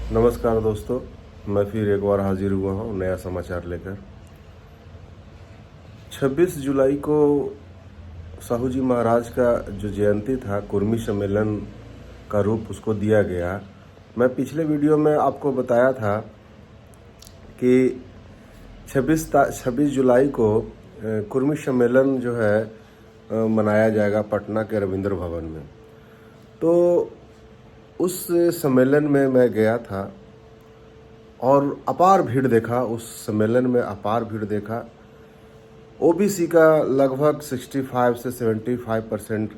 नमस्कार दोस्तों, मैं फिर एक बार हाजिर हुआ हूँ नया समाचार लेकर। 26 जुलाई को साहू जी महाराज का जो जयंती था, कुर्मी सम्मेलन का रूप उसको दिया गया। मैं पिछले वीडियो में आपको बताया था कि 26 जुलाई को कुर्मी सम्मेलन जो है मनाया जाएगा पटना के रविंद्र भवन में। तो उस सम्मेलन में मैं गया था और अपार भीड़ देखा। उस सम्मेलन में अपार भीड़ देखा। ओबीसी का लगभग 65 से 75%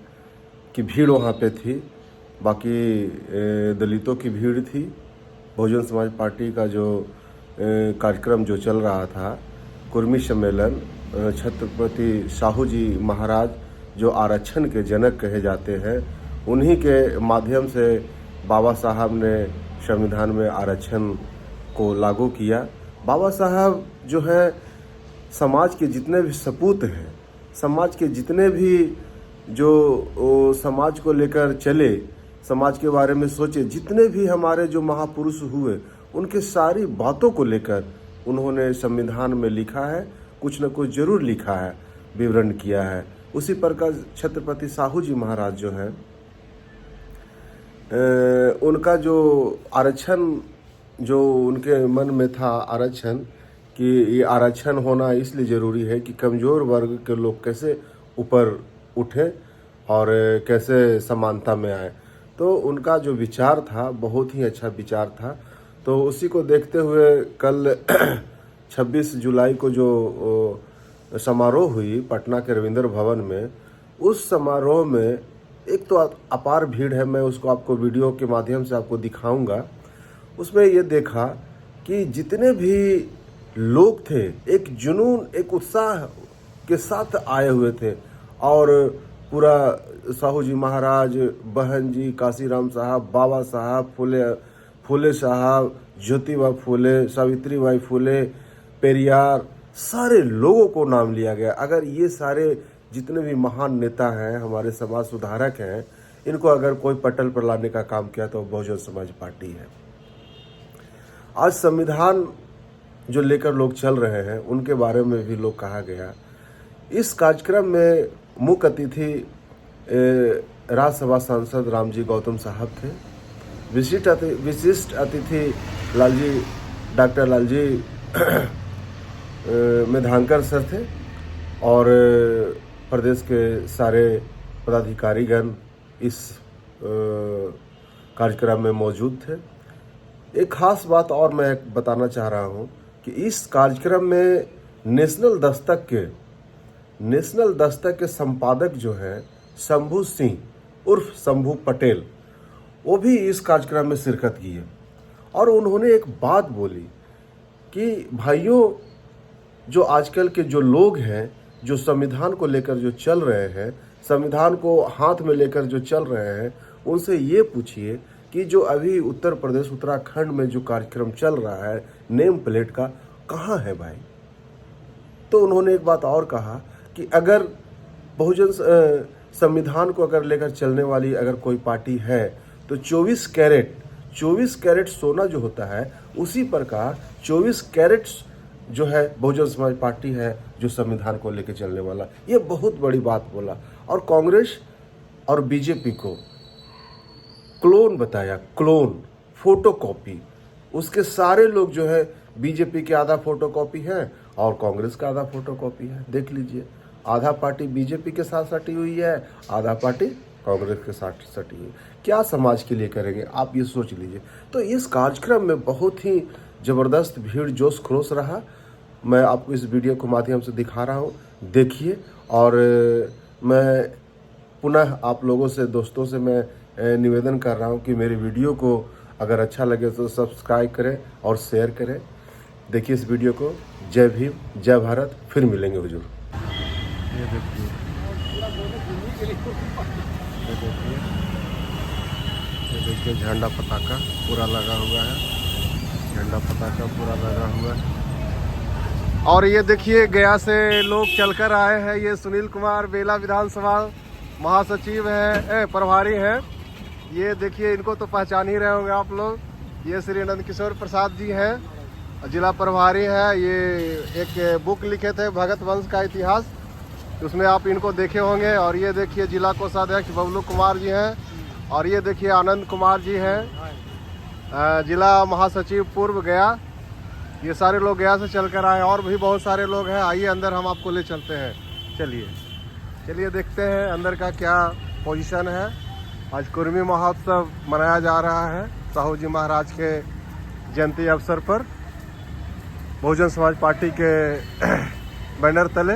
की भीड़ वहाँ पे थी। बाकी दलितों की भीड़ थी। बहुजन समाज पार्टी का जो कार्यक्रम जो चल रहा था, कुर्मी सम्मेलन, छत्रपति साहू जी महाराज जो आरक्षण के जनक कहे जाते हैं, उन्हीं के माध्यम से बाबा साहब ने संविधान में आरक्षण को लागू किया। बाबा साहब जो है समाज के जितने भी सपूत हैं, समाज के जितने भी जो समाज को लेकर चले, समाज के बारे में सोचे, जितने भी हमारे जो महापुरुष हुए, उनके सारी बातों को लेकर उन्होंने संविधान में लिखा है। कुछ न कुछ जरूर लिखा है, विवरण किया है। उसी प्रकार छत्रपति साहू जी महाराज जो है, उनका जो आरक्षण जो उनके मन में था, आरक्षण कि ये आरक्षण होना इसलिए ज़रूरी है कि कमज़ोर वर्ग के लोग कैसे ऊपर उठें और कैसे समानता में आए। तो उनका जो विचार था बहुत ही अच्छा विचार था। तो उसी को देखते हुए कल 26 जुलाई को जो समारोह हुई पटना के रविंद्र भवन में, उस समारोह में एक तो अपार भीड़ है। मैं उसको आपको वीडियो के माध्यम से आपको दिखाऊंगा। उसमें ये देखा कि जितने भी लोग थे, एक जुनून, एक उत्साह के साथ आए हुए थे और पूरा साहू जी महाराज, बहन जी, काशीराम साहब, बाबा साहब, फुले साहब, ज्योतिबा फुले, सावित्रीबाई फुले, पेरियार, सारे लोगों को नाम लिया गया। अगर ये सारे जितने भी महान नेता हैं, हमारे समाज सुधारक हैं, इनको अगर कोई पटल पर लाने का काम किया तो बहुजन समाज पार्टी है। आज संविधान जो लेकर लोग चल रहे हैं, उनके बारे में भी लोग कहा गया। इस कार्यक्रम में मुख्य अतिथि राज्यसभा सांसद रामजी गौतम साहब थे। विशिष्ट अतिथि डॉक्टर लालजी मेधांकर सर थे और प्रदेश के सारे पदाधिकारीगण इस कार्यक्रम में मौजूद थे। एक खास बात और मैं बताना चाह रहा हूं कि इस कार्यक्रम में नेशनल दस्तक के संपादक जो है शंभू सिंह उर्फ शंभू पटेल, वो भी इस कार्यक्रम में शिरकत की है। और उन्होंने एक बात बोली कि भाइयों, जो आजकल के जो लोग हैं, जो संविधान को लेकर जो चल रहे हैं, संविधान को हाथ में लेकर जो चल रहे हैं, उनसे ये पूछिए कि जो अभी उत्तर प्रदेश, उत्तराखंड में जो कार्यक्रम चल रहा है नेम प्लेट का, कहाँ है भाई? तो उन्होंने एक बात और कहा कि अगर बहुजन संविधान को अगर लेकर चलने वाली अगर कोई पार्टी है तो 24 कैरेट सोना जो होता है, उसी प्रकार 24 कैरेट जो है बहुजन समाज पार्टी है जो संविधान को लेकर चलने वाला। ये बहुत बड़ी बात बोला। और कांग्रेस और बीजेपी को क्लोन बताया, क्लोन, फोटोकॉपी। उसके सारे लोग जो है बीजेपी के आधा फोटोकॉपी है और कांग्रेस का आधा फोटोकॉपी है। देख लीजिए, आधा पार्टी बीजेपी के साथ सटी हुई है, आधा पार्टी कांग्रेस के साथ सटी हुई। क्या समाज के लिए करेंगे, आप ये सोच लीजिए। तो इस कार्यक्रम में बहुत ही ज़बरदस्त भीड़, जोश खरोश रहा। मैं आपको इस वीडियो के माध्यम से दिखा रहा हूँ, देखिए। और मैं पुनः आप लोगों से, दोस्तों से मैं निवेदन कर रहा हूँ कि मेरे वीडियो को अगर अच्छा लगे तो सब्सक्राइब करें और शेयर करें। देखिए इस वीडियो को। जय भीम, जय भारत। फिर मिलेंगे हुजूर। ये देखिए झंडा पताका पूरा लगा हुआ है, झंडा पताका पूरा लगा हुआ है। और ये देखिए गया से लोग चलकर आए हैं। ये सुनील कुमार बेला विधानसभा महासचिव है, प्रभारी हैं। ये देखिए, इनको तो पहचान ही रहे होंगे आप लोग। ये श्री नंद किशोर प्रसाद जी हैं, जिला प्रभारी है। ये एक बुक लिखे थे भगत वंश का इतिहास, उसमें आप इनको देखे होंगे। और ये देखिए जिला कोषाध्यक्ष बबलू कुमार जी हैं। और ये देखिए आनंद कुमार जी हैं, जिला महासचिव पूर्व गया। ये सारे लोग गया से चलकर आए, और भी बहुत सारे लोग हैं। आइए अंदर हम आपको ले चलते हैं। चलिए देखते हैं अंदर का क्या पोजीशन है। आज कुर्मी महोत्सव मनाया जा रहा है साहू जी महाराज के जयंती अवसर पर, बहुजन समाज पार्टी के बैनर तले।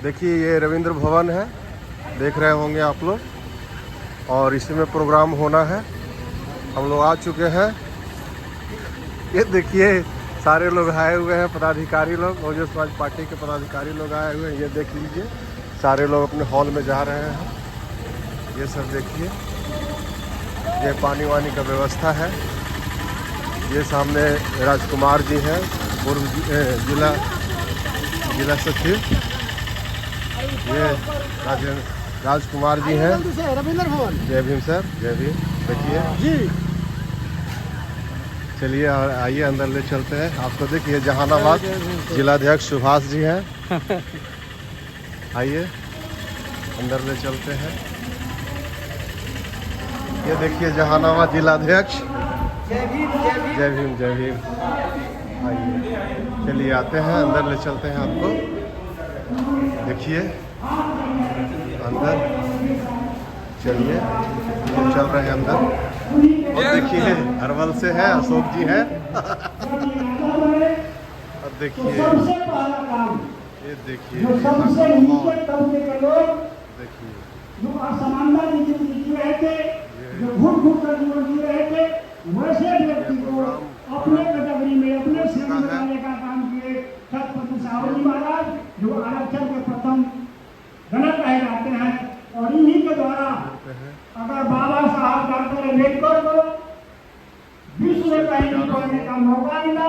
देखिए ये रविंद्र भवन है, देख रहे होंगे आप लोग, और इसी में प्रोग्राम होना है। हम लोग आ चुके हैं। ये देखिए सारे लोग आए हुए हैं, पदाधिकारी लोग, बहुजन समाज पार्टी के पदाधिकारी लोग आए हुए हैं। ये देख लीजिए सारे लोग अपने हॉल में जा रहे हैं। ये सब देखिए, ये पानी वानी का व्यवस्था है। ये सामने राजकुमार जी हैं, पूर्व जिला सचिव। ये राजकुमार जी हैं, रविंद्र भवन। जय भीम सर, जय भीम। देखिए जी चलिए आइए अंदर ले चलते हैं आपको। देखिए जहानाबाद जिलाध्यक्ष सुभाष जी हैं। आइए अंदर ले चलते हैं। ये देखिए जहानाबाद जिलाध्यक्ष। जय भीम जय भीम। जय भीम जय भीम। आइए चलिए आते हैं अंदर, ले चलते हैं आपको। देखिए अंदर चलिए, हम चल रहे हैं अंदर। और देखिए अरवल से है, अशोक जी है। और देखिए ये देखिए, देखिए जो असमानता की जिंदगी जी रहे थे, जो घुट घुट कर जीवन जी रहे थे, वैसे व्यक्ति को अपने कैटेगरी में अपने श्रेणी में लाने का काम किए छत्रपति साहू जी महाराज, जो आरक्षण के प्रथम जनक कहे जाते हैं। और इन्हीं के द्वारा अगर बाबा साहब डॉक्टर अम्बेडकर को विश्व में कहीं पढ़ने का मौका मिला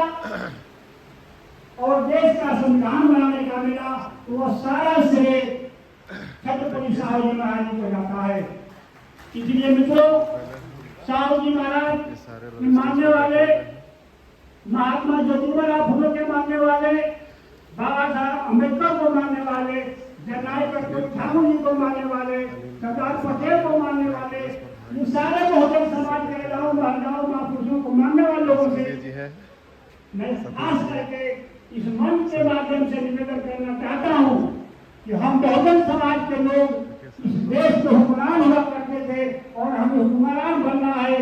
और देश का संविधान बनाने का मिला, तो वह सारा श्रेय छत्रपति साहू जी महाराज को जाता है। इसलिए मित्रों, साहू जी महाराज के मानने वाले, महात्मा ज्योतिबा फुले के मानने वाले, बाबा साहब अम्बेडकर को मानने वाले, जननायक ठाकुर जी को मानने वाले, सरदार पटेल को मानने वाले, ये सारे बहुजन समाज के नेताओं, महिलाओं, महापुरुषों को मानने वाले लोगों से मैं खास करके इस मंच के माध्यम से निवेदन करना चाहता हूँ कि हम बहुजन समाज के लोग इस देश के हुक्मरान हुआ करते थे और हमें हुक्मरान बनना है।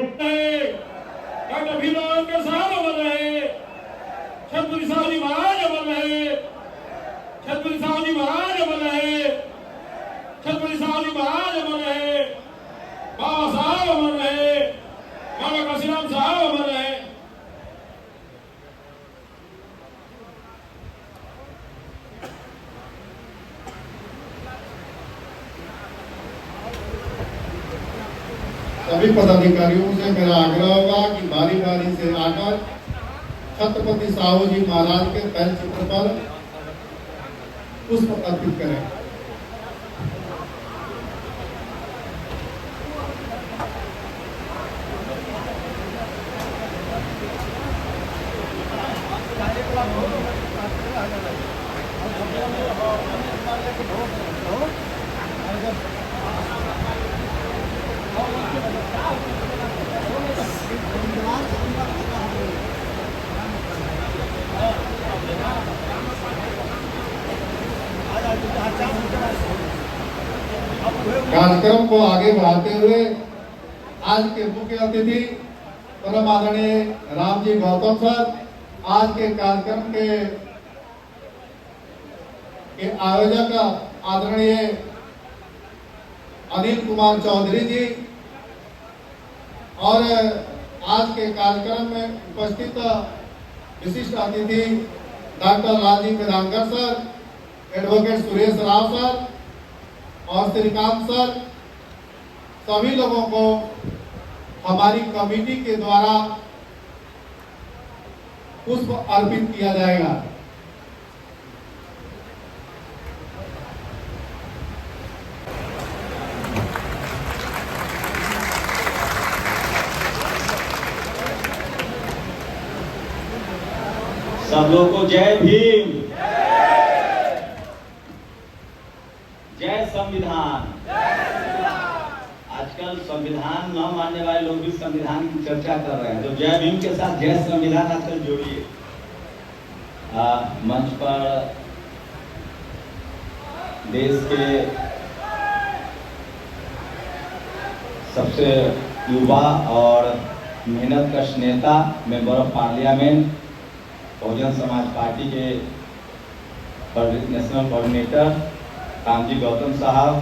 डॉक्टर भीमराव के साथ अमर रहे, छत्रपति साहू जी महाराज अमर रहे, छत्रपति साहू जी महाराज अमर रहे, छत्रपति साहू जी महाराज अमर रहे, बाबा साहब अमर रहे, बाबा काशीराम साहब अमर रहे। सभी पदाधिकारियों से मेरा आग्रह होगा कि बारी बारी से आकर छत्रपति साहू जी महाराज के तैल चित्र पर पुष्प अर्पित करें। कार्यक्रम को आगे बढ़ाते हुए आज के मुख्य अतिथि परम आदरणीय रामजी गौतम सर, आज के कार्यक्रम के आयोजक आदरणीय अनिल कुमार चौधरी जी, और आज के कार्यक्रम में उपस्थित विशिष्ट अतिथि doctor Rajeev Vedankar sir, advocate Suresh Rao sir और श्रीकांत सर, सभी लोगों को हमारी कमेटी के द्वारा पुष्प अर्पित किया जाएगा। सब लोग को जय भीम, जय संविधान। आजकल संविधान न मानने वाले लोग भी संविधान की चर्चा कर रहे हैं, तो जय भीम के साथ जय संविधान आजकल जोड़िए। मंच पर देश के सबसे युवा और मेहनतकश नेता, member of parliament, Bahujan Samaj party के नेशनल कोऑर्डिनेटर कामजी गौतम साहब,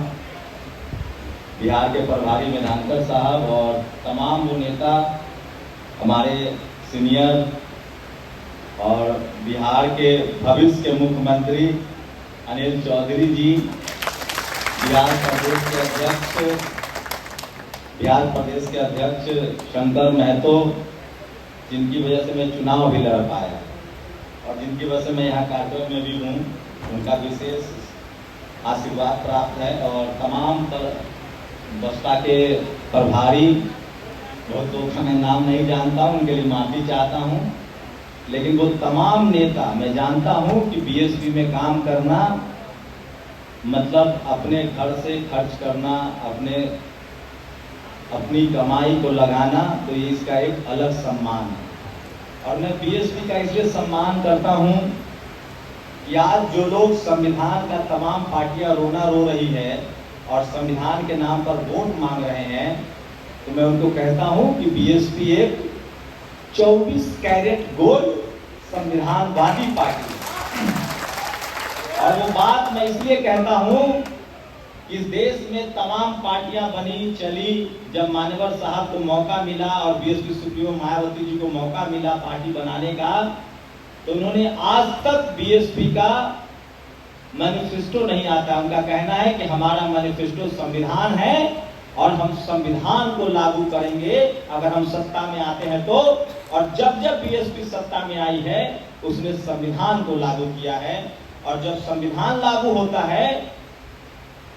बिहार के प्रभारी मेधांकर साहब और तमाम वो नेता, हमारे सीनियर और बिहार के भविष्य के मुख्यमंत्री अनिल चौधरी जी, बिहार प्रदेश के अध्यक्ष शंकर महतो, जिनकी वजह से मैं चुनाव भी लड़ पाया और जिनकी वजह से मैं यहाँ कार्यक्रम में भी हूँ, उनका विशेष आशीर्वाद प्राप्त है। और तमाम बसपा के प्रभारी, बहुत लोग का मैं नाम नहीं जानता हूँ, उनके लिए माफी चाहता हूँ, लेकिन वो तमाम नेता मैं जानता हूँ कि बीएसपी में काम करना मतलब अपने घर से खर्च करना, अपनी कमाई को लगाना, तो ये इसका एक अलग सम्मान है। और मैं बीएसपी का इसलिए सम्मान करता हूँ कि आज जो लोग संविधान का तमाम पार्टियां रोना रो रही है और संविधान के नाम पर वोट मांग रहे हैं, तो मैं उनको कहता हूँ कि बीएसपी एक 24 कैरेट गोल्ड संविधानवादी पार्टी है। और वो बात मैं इसलिए कहता हूँ, इस देश में तमाम पार्टियां बनी चली, जब मान्यवर साहब को मौका मिला और बीएसपी सुप्रीमो मायावती जी को मौका मिला पार्टी बनाने का, तो उन्होंने आज तक बीएसपी का मैनिफेस्टो नहीं आता। उनका कहना है कि हमारा मैनिफेस्टो संविधान है और हम संविधान को लागू करेंगे अगर हम सत्ता में आते हैं तो। और जब जब बीएसपी सत्ता में आई है, उसने संविधान को लागू किया है। और जब संविधान लागू होता है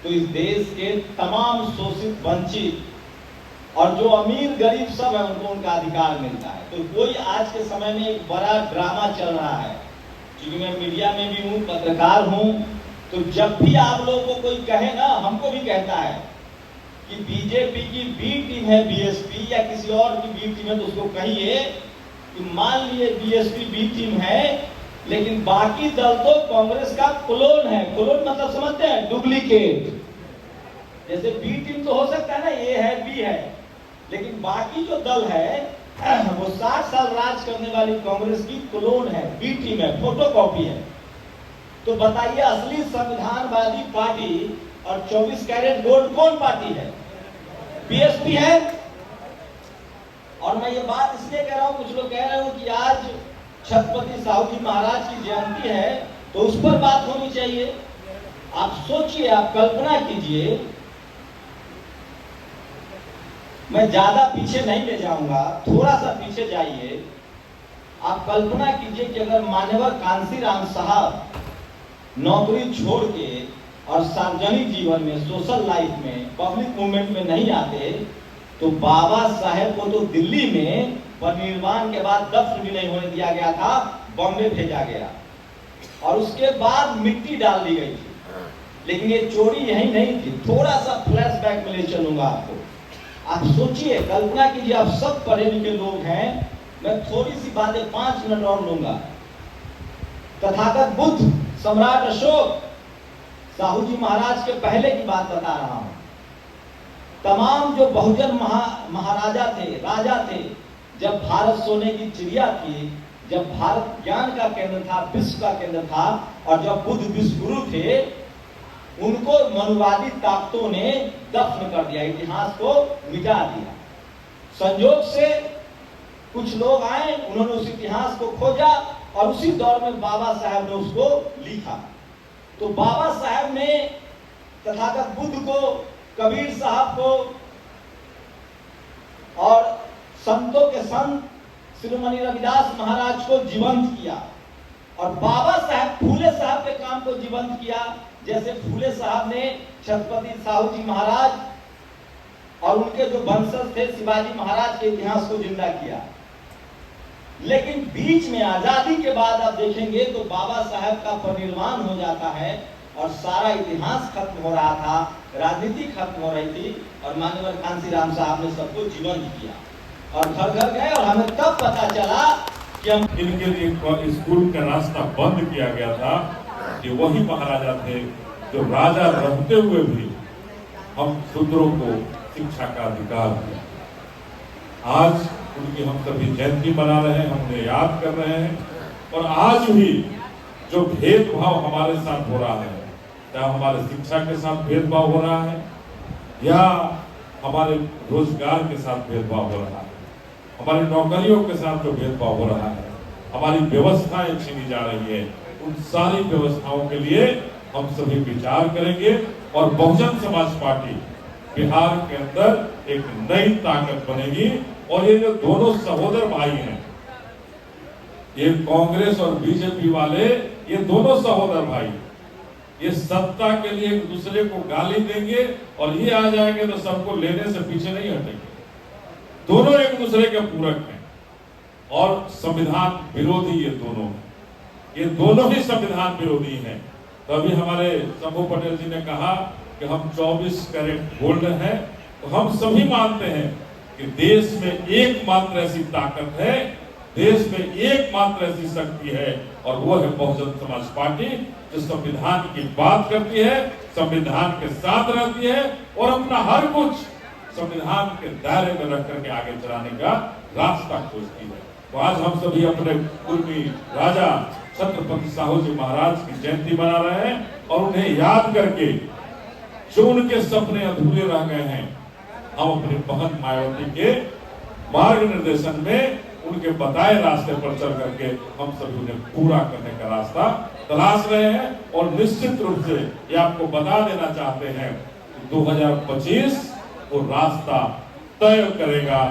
तो इस देश के तमाम शोषित, वंचित और जो अमीर गरीब सब है, उनको उनका अधिकार मिलता है। तो कोई आज के समय में एक बड़ा ड्रामा चल रहा है, क्योंकि मैं मीडिया में भी हूँ, पत्रकार हूँ, तो जब भी आप लोगों को कोई कहे ना, हमको भी कहता है कि बीजेपी की बी टीम है बीएसपी या किसी और की बी टीम है, तो उसको कहिए कि मान लिए बीएसपी बी टीम है, लेकिन बाकी दल तो कांग्रेस का क्लोन है। क्लोन मतलब समझते हैं, डुप्लीकेट। जैसे बी टीम तो हो सकता है ना, ए है बी है, लेकिन बाकी जो दल है वो 60 साल राज करने वाली कांग्रेस की क्लोन है, बी टीम है, फोटोकॉपी है। तो बताइए, असली संविधानवादी पार्टी और 24 कैरेट गोल्ड कौन पार्टी है? बीएसपी है। और मैं ये बात इसलिए कह रहा हूं, कुछ लोग कह रहे हो कि आज छत्रपति साहू जी महाराज की जयंती है, तो उस पर बात होनी चाहिए। आप सोचिए, आप कल्पना कीजिए, मैं ज्यादा पीछे नहीं ले जाऊंगा, थोड़ा सा पीछे जाइए। आप कल्पना कीजिए कि अगर मान्यवर कांशीराम साहब नौकरी छोड़ के और सार्वजनिक जीवन में, सोशल लाइफ में, पब्लिक मूवमेंट में नहीं आते, तो बाबा साहेब को तो दिल्ली में परिनिर्वाण के बाद दफन भी नहीं होने दिया गया था, बॉम्बे भेजा गया और उसके बाद मिट्टी डाल दी गई थी। लेकिन ये चोरी यही नहीं थी। थोड़ा सा फ्लैशबैक में ले चलूंगा आपको। आप सोचिए, कल्पना कीजिए, आप सब पढ़े लिखे लोग हैं, मैं थोड़ी सी बातें 5 मिनट और लूंगा। तथागत बुद्ध, सम्राट अशोक, साहू जी महाराज के पहले की बात बता रहा हूं। तमाम जो बहुजन महाराजा थे, राजा थे, जब भारत सोने की चिड़िया थी, जब भारत ज्ञान का केंद्र था, विश्व का केंद्र था, और जब बुद्ध विश्व गुरु थे, उनको मनुवादी ताकतों ने दफन कर दिया, इतिहास को मिटा दिया। संयोग से कुछ लोग आए, उन्होंने उस इतिहास को खोजा और उसी दौर में बाबा साहब ने उसको लिखा। तो बाबा साहब ने तथागत बुद्ध को, कबीर साहब को और संतों के संत शिरोमणि रविदास महाराज को जीवंत किया। और बाबा साहब फूले साहब के काम को जीवंत किया। जैसे फूले साहब ने छत्रपति साहू जी महाराज और उनके जो वंशज थे शिवाजी महाराज के इतिहास को जिंदा किया। लेकिन बीच में आजादी के बाद आप देखेंगे तो बाबा साहब का परिनिर्वाण हो जाता है और सारा इतिहास खत्म हो रहा था, राजनीति खत्म हो रही थी और माननीय कांसी राम साहब ने सबको जीवंत किया और घर घर गए और हमें तब पता चला कि हम इनके लिए स्कूल का रास्ता बंद किया गया था कि वही महाराजा थे जो राजा रहते हुए भी हम शूद्रों को शिक्षा का अधिकार दिया। आज उनकी हम सभी जयंती मना रहे हैं, हम उन्हें याद कर रहे हैं और आज भी जो भेदभाव हमारे साथ हो रहा है, चाहे हमारे शिक्षा के साथ भेदभाव हो रहा है या हमारे रोजगार के साथ भेदभाव हो रहा है, हमारी नौकरियों के साथ जो भेदभाव हो रहा है, हमारी व्यवस्थाएं छीनी जा रही है, उन सारी व्यवस्थाओं के लिए हम सभी विचार करेंगे और बहुजन समाज पार्टी बिहार के अंदर एक नई ताकत बनेगी। और ये जो दोनों सहोदर भाई हैं, ये कांग्रेस और बीजेपी वाले, ये दोनों सहोदर भाई ये सत्ता के लिए एक दूसरे को गाली देंगे और ये आ जाएंगे तो सबको लेने से पीछे नहीं हटेंगे। दोनों एक दूसरे के पूरक हैं और संविधान विरोधी ये दोनों ही संविधान विरोधी हैं। तो अभी हमारे शंभू पटेल जी ने कहा कि हम 24 कैरेट गोल्ड हैं, तो हम सभी मानते हैं कि देश में एकमात्र ऐसी ताकत है, देश में एकमात्र ऐसी शक्ति है और वो है बहुजन समाज पार्टी, जो संविधान की बात करती है, संविधान के साथ रहती है और अपना हर कुछ संविधान के दायरे में रख करके आगे चलाने का रास्ता खोजती है। तो आज हम सभी अपने कुर्मी राजा छत्रपति साहू जी महाराज की जयंती मना रहे हैं और उन्हें याद करके जो उनके सपने अधूरे रह गए हैं, हम अपनी बहन मायावती के मार्ग निर्देशन में उनके बताए रास्ते पर चल करके हम सभी उन्हें पूरा करने का रास्ता तलाश रहे हैं। और निश्चित रूप से ये आपको बता देना चाहते हैं कि 2025 वो रास्ता तय करेगा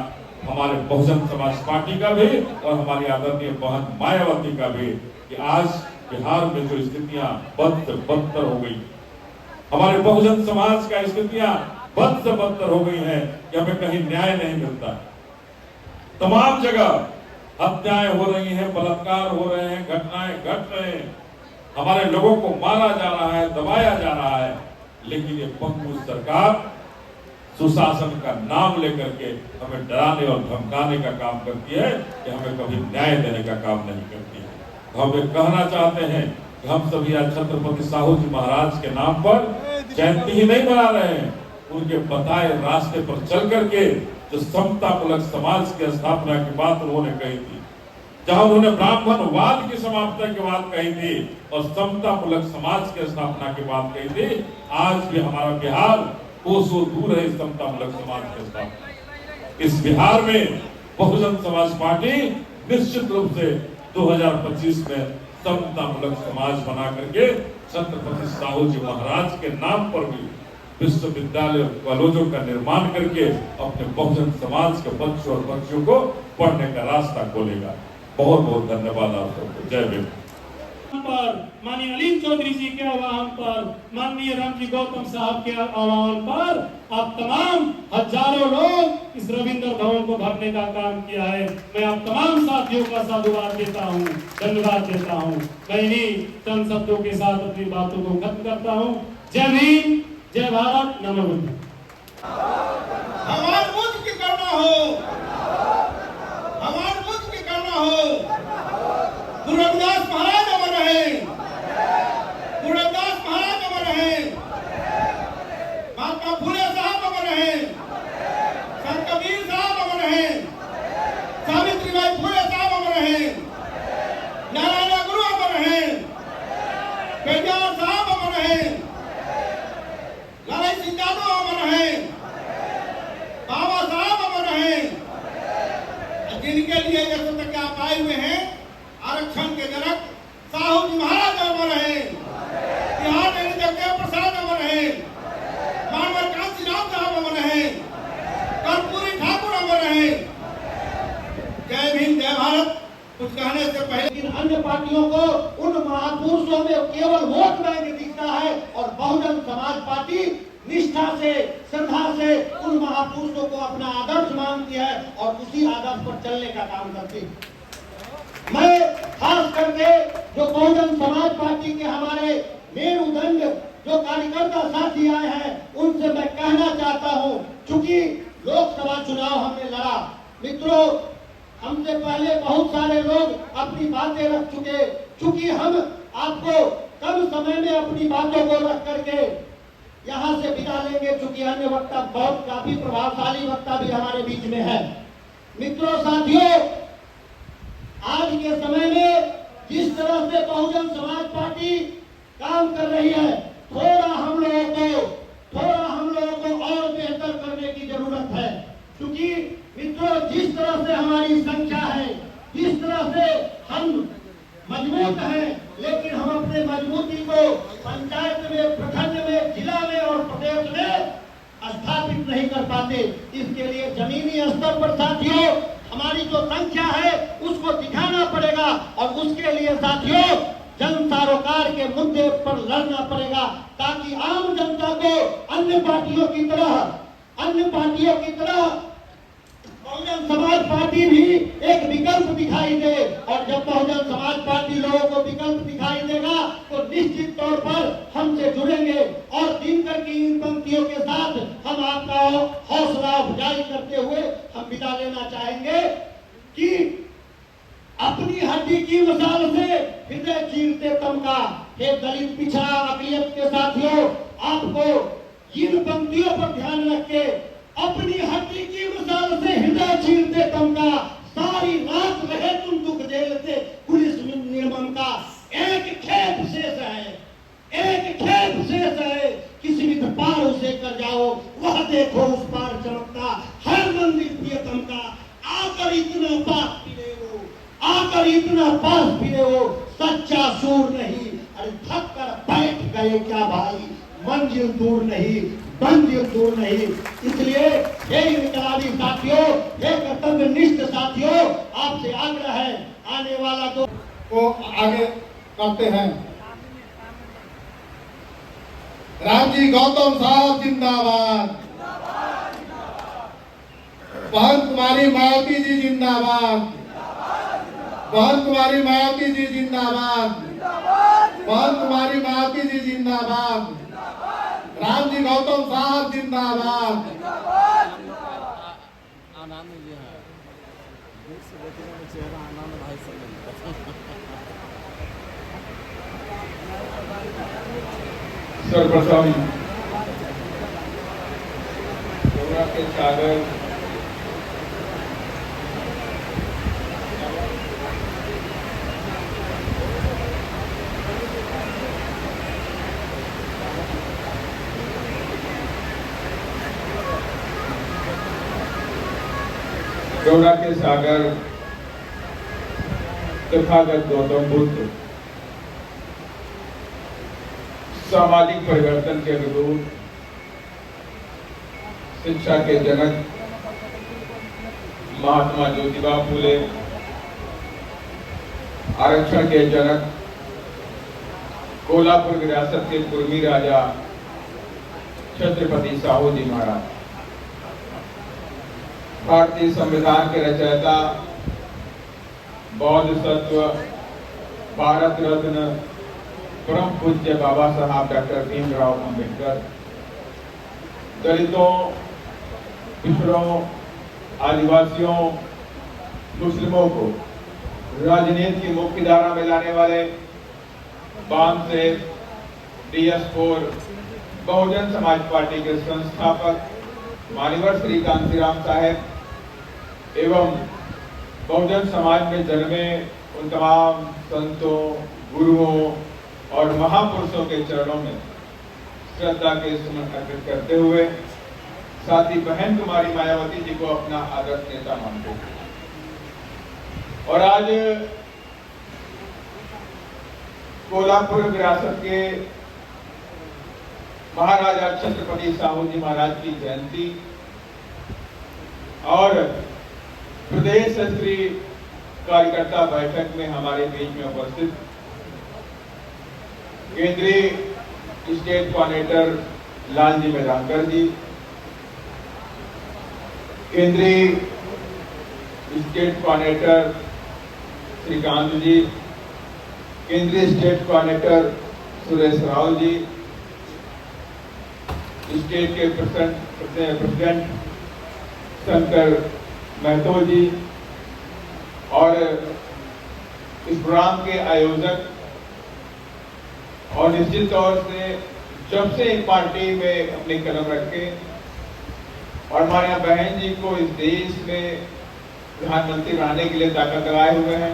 हमारे बहुजन समाज पार्टी का भी और हमारी आदरणीय बहन मायावती का भी, कि आज बिहार में जो स्थितियां बदतर हो गई, हमारे बहुजन समाज का स्थितियां बदतर हो गई हैं कि हमें कहीं न्याय नहीं मिलता। तमाम जगह हत्याएं हो रही हैं, बलात्कार हो रहे हैं, घटनाएं घट रहे हैं, हमारे लोगों को मारा जा रहा है, दबाया जा रहा है, लेकिन ये पंगु सरकार सुशासन का नाम लेकर के हमें डराने और धमकाने का काम करती है कि हमें कभी न्याय देने का काम नहीं करती है। तो हम ये कहना चाहते हैं कि हम सभी आज छत्रपति साहू जी महाराज के नाम पर जयंती ही नहीं मना रहे हैं, उनके बताए रास्ते पर चल करके जो समतामूलक समाज की स्थापना की बात उन्होंने कही थी, जहां उन्होंने ब्राह्मणवाद की समाप्ति की बात कही थी और समतामूलक समाज की स्थापना की बात कही थी, आज भी हमारा बिहार कोसों दूर है इस समतामूलक समाज के स्थापना। इस बिहार में बहुजन समाज पार्टी निश्चित रूप से 2025 में समतामूलक समाज बना करके छत्रपति साहू जी महाराज के नाम पर भी विश्वविद्यालय कॉलेजों का निर्माण करके अपने बहुजन समाज के बच्चों और बच्चियों को पढ़ने का रास्ता खोलेगा। बहुत बहुत धन्यवाद आप सबको। जय भीम। पर माननीय अलीम चौधरी जी के आह्वान पर, माननीय रामजी गौतम साहब के आह्वान पर आप तमाम हजारों लोग इस रविंद्र भवन को भरने का काम किया है। मैं आप तमाम साथियों का साधुवाद देता हूँ, धन्यवाद देता हूँ। मैं इन्हीं चंद शब्दों के साथ अपनी बातों को खत्म करता हूँ। जय भीम, जय भारत, नमो बुद्ध। हमारे बुद्ध की करना हो, हमारे बुद्ध की करना हो। गुरु रविदास महाराज अमर रहे, गुरु रविदास महाराज अमर रहे, महात्मा फुले साहब अमर रहे, संत कबीर साहब अमर रहे, सावित्रीबाई फुले साहब अमर रहे, नारायण गुरु अमर रहे, पेरियार साहब अमर रहे, लाला सिंह यादव अमर रहे, बाबा साहब अमर रहे, जिनके लिए जैसे तक आप आए हुए हैं आरक्षण के जनक साहू जी महाराज अमर रहे, बिहार में जगदेव प्रसाद अमर रहे, मानवर कांसी राम साहब अमर रहे, कर्पूरी ठाकुर अमर रहे। जय भीम, जय भारत। कुछ कहने से पहले इन अन्य पार्टियों को उन महापुरुषों में केवल वोट बैंक दिखता है और बहुजन समाज पार्टी निष्ठा से, श्रद्धा से उन महापुरुषों को अपना आदर्श मानती है और उसी आदर्श पर चलने का काम करती है। मैं खास करके जो बहुजन समाज पार्टी के हमारे मेरुदंड जो कार्यकर्ता साथी आए हैं उनसे मैं कहना चाहता हूं, चूंकि लोकसभा चुनाव हमने लड़ा, मित्रों हमसे पहले बहुत सारे लोग अपनी बातें रख चुके, चूंकि हम आपको कम समय में अपनी बातों को रख करके यहां से विदा लेंगे, चूंकि अन्य वक्ता बहुत काफी प्रभावशाली वक्ता भी हमारे बीच में है। मित्रों साथियों, आज के समय में जिस तरह से बहुजन समाज पार्टी काम कर रही है, थोड़ा हम लोगों को और बेहतर करने की जरूरत है, क्योंकि मित्रों जिस तरह से हमारी संख्या है, जिस तरह से हम मजबूत हैं, लेकिन हम अपने मजबूती को पंचायत में, प्रखंड में, जिला में और प्रदेश में स्थापित नहीं कर पाते। इसके लिए जमीनी स्तर पर साथियों हमारी जो संख्या है उसको दिखाना पड़ेगा और उसके लिए साथियों जन सरोकार के मुद्दे पर लड़ना पड़ेगा, ताकि आम जनता को अन्य पार्टियों की तरह बहुजन समाज पार्टी भी एक विकल्प दिखाई दे। और जब बहुजन समाज पार्टी लोगों को विकल्प दिखाई देगा तो निश्चित तौर पर हमसे जुड़ेंगे। और दिनकर की इन पंक्तियों के साथ हम आपका हौसला अफजाई करते हुए हम विदा लेना चाहेंगे कि अपनी हड्डी की मिसाल से हृदय चीरते तमका। हे दलित पिछड़ा अकलियत के साथियों, आपको इन पंक्तियों पर ध्यान रख के अपनी हड्डी की मिसाल से हृदय चीरते तमका, सारी रात रहे तुम दुख झेलते पुलिस निर्मम का। एक खेप शेष है, किसी भी पार उसे कर जाओ, वह देखो उस पार चमकता, हर मंदिर प्रियतम का। आकर इतना पास फिरे हो, सच्चा सूर नहीं, अरे थक कर बैठ गए क्या भाई, मंजिल दूर नहीं, मंजिल दूर नहीं। इसलिए हे इनकलाबी साथियों, हे कर्तव्यनिष्ठ साथियों, आपसे आग्रह है आने वाला तो को आगे करते हैं। रामजी गौतम साहब जिंदाबाद, बहन कुमारी मायावती जी जिंदाबाद, बहन कुमारी मायावती जी जिंदाबाद, बहन कुमारी मायावती जी जिंदाबाद, रामजी गौतम साहब जिंदाबाद। सर्वप्रथम गौरा के सागर गौरा के सागर तथागत गौतम बुद्ध सामाजिक परिवर्तन के अनुरूप शिक्षा के जनक महात्मा ज्योतिबा फूले, आरक्षण के जनक कोल्हापुर विरासत के कुर्मी राजा छत्रपति साहू जी महाराज, भारतीय संविधान के रचयिता बौद्ध सत्व भारत रत्न परम पूज्य बाबा साहब डॉक्टर भीमराव अम्बेडकर, दलितों, पिछड़ों, आदिवासियों, मुस्लिमों को राजनीति की मुख्य धारा में लाने वाले बाम से DS4 बहुजन समाज पार्टी के संस्थापक मान्यवर श्री कांशीराम साहब एवं बहुजन समाज में जन्मे उन तमाम संतों, गुरुओं और महापुरुषों के चरणों में श्रद्धा के सुमन अर्पित करते हुए साथ ही बहन कुमारी मायावती जी को अपना आदर्श नेता मानते हैं। और आज कोल्हापुर विरासत के महाराजा छत्रपति साहू जी महाराज की जयंती और प्रदेश स्तरीय कार्यकर्ता बैठक में हमारे बीच में उपस्थित केंद्रीय स्टेट कोऑर्डिनेटर लालजी मेदांकर जी, केंद्रीय स्टेट कोऑर्डिनेटर श्रीकांत जी, केंद्रीय state coordinator Suresh Rao ji, state के प्रेसिडेंट शंकर महतो जी और इस प्रोग्राम के आयोजक, और निश्चित तौर से जब से एक पार्टी में अपनी कदम रखे और हमारे यहाँ बहन जी को इस देश में प्रधानमंत्री बनाने के लिए ताकत लगाए हुए हैं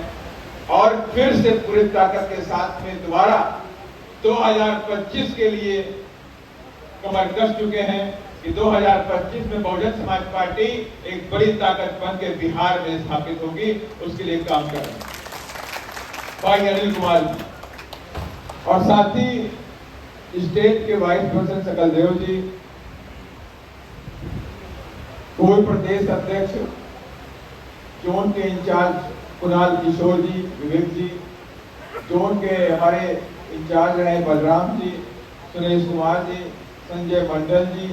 और फिर से पूरी ताकत के साथ में दोबारा 2025 के लिए कमर कस चुके हैं कि 2025 में बहुजन समाज पार्टी एक बड़ी ताकत बन के बिहार में स्थापित होगी, उसके लिए काम कर रहे हैं भाई अनिल कुमार जी, और साथ ही स्टेट के वाइस प्रेसिडेंट सकलदेव जी, पूर्व प्रदेश अध्यक्ष जोन के इंचार्ज कुणाल किशोर जी, विवेक जी, जोन के हमारे इंचार्ज रहे बलराम जी, सुरेश कुमार जी, संजय मंडल जी,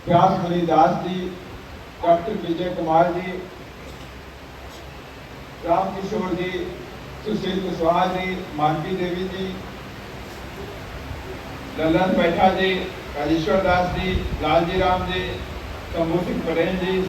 व्यास मणि दास जी, डॉक्टर विजय कुमार जी, राम किशोर जी, सुशील कुशवाहा जी, मानवी देवी जी, ललन बैठा जी, राजेश्वर दास जी, लालजी राम जी, शंभू सिंह पटेल जी,